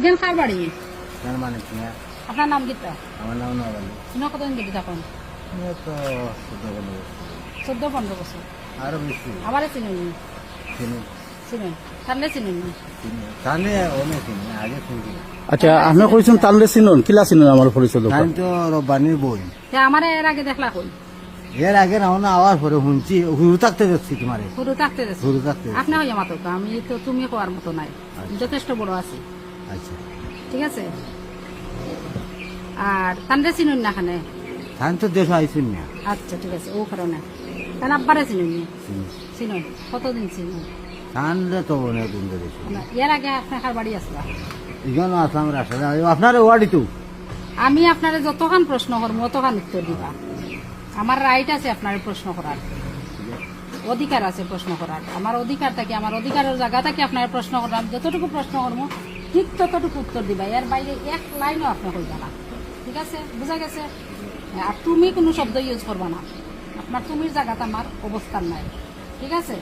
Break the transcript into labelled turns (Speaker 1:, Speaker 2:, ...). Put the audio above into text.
Speaker 1: দেন কার বাড়ি?
Speaker 2: তার মানে কি না?
Speaker 1: আপনার নাম কিটা?
Speaker 2: আমার নাম নবালি।
Speaker 1: শুনে কতদিন দেখি তখন?
Speaker 2: এই তো
Speaker 1: 14-15 বছর।
Speaker 2: আরো বেশি
Speaker 1: আবার চিনেন নি?
Speaker 2: চিনি
Speaker 1: চিনেন? তাহলে চিনেন না?
Speaker 2: চিনি তাহলে অনেক চিনি আগে চিনি।
Speaker 3: আচ্ছা আপনি কইছেন তাহলে চিনুন কিলা চিনুন আমার পরিচয় দোকান
Speaker 2: আমি তো রব্বানির বই
Speaker 1: আমার এর আগে দেখলা কই?
Speaker 2: এর আগে না আওয়াজ পরে শুনছি হুরু থাকতে দেখছি তোমারে
Speaker 1: শুরু থাকতে দেখছি।
Speaker 2: হুরু থাকতে
Speaker 1: আপনি হইয়া মাতো তো, আমি তো তুমি কোয়ার মতো নাই, যথেষ্ট বড় আছি,
Speaker 2: আচ্ছা
Speaker 1: ঠিক আছে? আর তান্ডে চিনুন না খানে?
Speaker 2: আমি তো দেশ আইসুন না
Speaker 1: আচ্ছা ঠিক আছে, ও কারণে তান আব্বারে চিনুন নি?
Speaker 2: চিনি
Speaker 1: চিনুন? কতদিন চিনুন?
Speaker 2: তাহলে তো অনেক দিন ধরে
Speaker 1: না, এর আগে আপনার কার বাড়ি আসলা?
Speaker 2: এখানে আসলাম রাস্তা আপনার ওয়ার্ডি তো
Speaker 1: আমি আপনারে যতক্ষণ প্রশ্ন করবো অতক্ষণ উত্তর দিবা। আমার রাইট আছে আপনার প্রশ্ন করার, অধিকার আছে প্রশ্ন করার। আমার অধিকার থাকে, আমার অধিকারের জায়গা থেকে আপনার প্রশ্ন করার, যতটুকু প্রশ্ন করবো ঠিক ততটুকু উত্তর দিবা। এর বাইরে এক লাইনও আপনি কইবা না, ঠিক আছে? বুঝা গেছে? আর তুমি কোনো শব্দ ইউজ করবা না, আপনার তুমির জায়গাতে আমার অবস্থান নাই, ঠিক আছে?